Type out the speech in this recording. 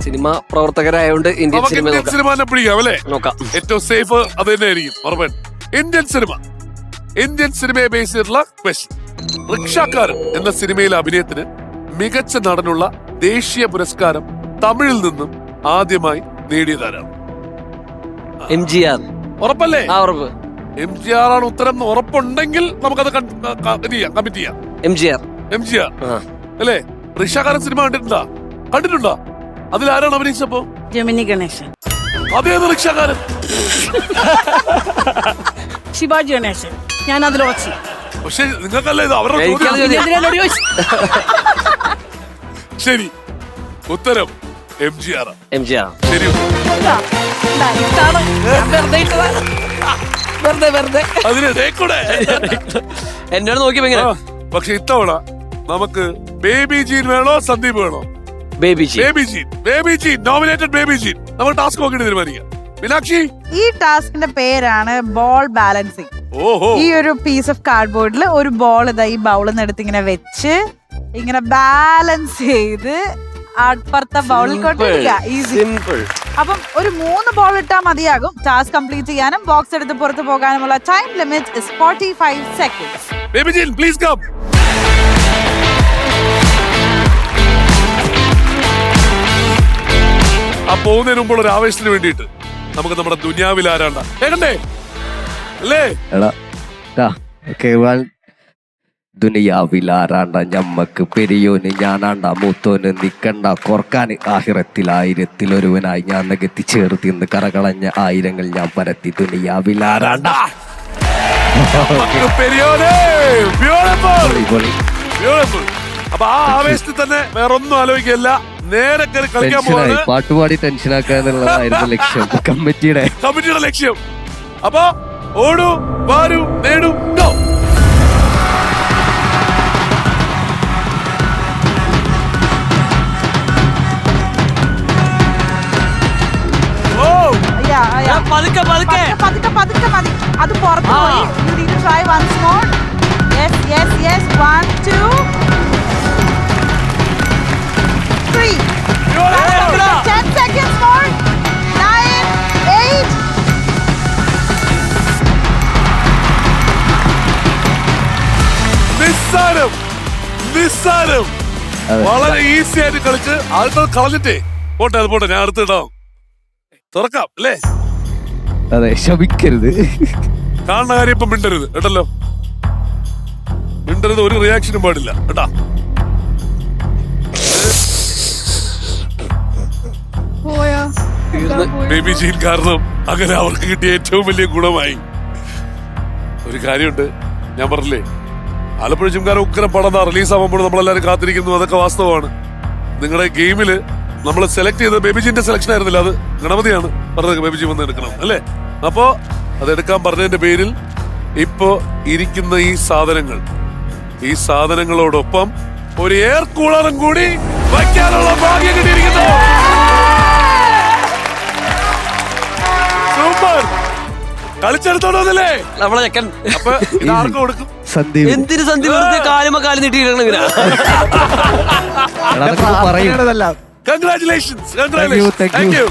Cinema പ്രവർത്തകരായോണ്ട് Indian നമുക്ക് cinema Indian cinema തന്നെ പിടിക്കാം അല്ലേ? നോക്കാം. ഏറ്റവും സേഫ് അത് തന്നെ ആയിരിക്കും ഉറപ്പൻ. ഇന്ത്യൻ സിനിമയെ ബേസ് ചെയ്തിട്ടുള്ള ക്വസ്റ്റ്യൻ. റിക്ഷാക്കാരൻ എന്ന സിനിമയിലെ അഭിനയത്തിന് മികച്ച നടനുള്ള ദേശീയ പുരസ്കാരം തമിഴിൽ നിന്നും ആദ്യമായി നേടിയതാരാണ്? MGR. ഉറപ്പല്ലേ? ഉറപ്പ്. MGR ആണ് ഉത്തരം എന്ന് ഉറപ്പുണ്ടെങ്കിൽ നമുക്കത് കമ്മിറ്റ് ചെയ്യാം. MGR അല്ലേ? റിക്ഷാക്കാരൻ സിനിമ കണ്ടിട്ടുണ്ടോ? അതിലാരാണ് അഭിനയിച്ചപ്പോ? ജെമിനി ഗണേശൻ. അതേത് റിക്ഷാക്കാരൻ? ശിവാജി ഗണേശൻ. ഞാൻ അതിൽ ഓച്ചി. പക്ഷെ നിങ്ങൾക്കല്ലേ ഇത് അവരുടെ ശരി ഉത്തരം MGR. ശരി. എന്നോട് നോക്കിയപ്പോ എങ്ങനെ? പക്ഷെ ഇത്തവണ നമുക്ക് ബേബി ജീൻ വേണോ സന്ദീപ് വേണോ? Baby Jean nominated Baby Jean. നമുക്ക് ടാസ്ക് നോക്കിയിട്ട് തീരുമാനിക്കാം. മീനാക്ഷി, ഈ ടാസ്കിന്റെ പേരാണ് ബോൾ ബാലൻസിങ്. ഈ ഒരു പീസ് ഓഫ് കാർഡ്ബോർഡിൽ ഒരു ബോൾ ഈ ബൗളിൽ നിന്ന് എടുത്ത് ഇങ്ങനെ വെച്ച് ഇങ്ങനെ ബാലൻസ് ചെയ്ത് അപ്പുറത്തെ ബൗളിൽ കൊണ്ടിരിക്കുക. ഈസി. അപ്പം ഒരു 3 ബോൾ ഇട്ടാൽ മതിയാകും ടാസ്ക് കംപ്ലീറ്റ് ചെയ്യാനും ബോക്സ് എടുത്ത് പുറത്തു പോകാനുമുള്ള time limit is 45 seconds. Baby Jean please come. ആ പോകുന്നതിന് മുമ്പുള്ള ഒരു ആവേശത്തിന് വേണ്ടിയിട്ട് നമുക്ക് നമ്മുടെ ദുനിയാവിൽ ആരാണ്ട കേൾക്കണ്ടേ അല്ലേ? ദുനിയാവിലാരാണ്ട ഞമ്മക്ക് പെരിയോന് ഞാനാണ്ട മൂത്തോന് നിക്കണ്ട കൊർക്കാൻ ആഹിറത്തിൽ 1000 ഒരുവനായി ഞാൻ നികത്തി ചേർത്തി എന്ന് കറകളഞ്ഞ 1000 ഞാൻ പരത്തി ദുനിയാവിലാരാണ്ട. അപ്പൊ ആ ആവേശത്തിൽ തന്നെ വേറൊന്നും ആലോചിക്കല്ല, നേരെ കളിക്കാൻ പോകുന്നത്. പാട്ടുപാടി ടെൻഷനാക്കാന്നുള്ളതായിരുന്നു ലക്ഷ്യം, കമ്മിറ്റിയുടെ ലക്ഷ്യം. അപ്പൊ ഓടൂ വാരൂ നേടൂ ഗോ. പതുക്കെ പതുക്കെ മതി. അത് പുറത്ത് പോയി. You need to try once more. Yes. 1, 2, 3. 10 seconds more. 9, 8. നിസ്സാരം. വളരെ ഈസി ആയിട്ട് കളിച്ച് ആൾക്കാർ കളഞ്ഞിട്ടേ പോട്ടെ. ഞാൻ അടുത്തിടാം. തുറക്കാം അല്ലേ? അതെ, ശപിക്കരുത്. കാണുന്ന കാര്യം ഇപ്പൊ മിണ്ടരുത് കേട്ടല്ലോ. മിണ്ടരുത്, ഒരു റിയാക്ഷനും പാടില്ല കേട്ടാ. ബേബി ജീൻ കാരണം അങ്ങനെ അവർക്ക് കിട്ടിയ ഏറ്റവും വലിയ ഗുണമായി. ഒരു കാര്യമുണ്ട്, ഞാൻ പറഞ്ഞില്ലേ ആലപ്പുഴ ചിംകാരം ഉക്കരം പടം റിലീസ് ആവുമ്പോൾ നമ്മളെല്ലാരും കാത്തിരിക്കുന്നു. അതൊക്കെ വാസ്തവമാണ്. നിങ്ങളുടെ ഗെയിമില് നമ്മൾ സെലക്ട് ചെയ്തത് ബേബിജിന്റെ സെലക്ഷൻ ആയിരുന്നില്ല, അത് ഗണപതിയാണ് പറഞ്ഞത് ബേബിജി വന്ന് എടുക്കണം അല്ലേ? അപ്പോ അതെടുക്കാൻ പറഞ്ഞതിന്റെ പേരിൽ ഇപ്പോ ഇരിക്കുന്ന ഈ സാധനങ്ങളോടൊപ്പം ഒരു എയർ കൂളറും കൂടി വയ്ക്കാനുള്ള ഭാഗ്യം കിട്ടിയിരിക്കുന്നു. സൂപ്പർ, കളിച്ചെടുത്തോണ്ടല്ലേ നമ്മളെ ചെക്കൻ. അപ്പൊ ഇതാർക്കും കൊടുക്കും? സന്ദീപ്. എന്തിനു സന്ദീപ് വെറുതെ കാലും നീട്ടിയിടണം ഇങ്ങനെ? Congratulations. Thank you.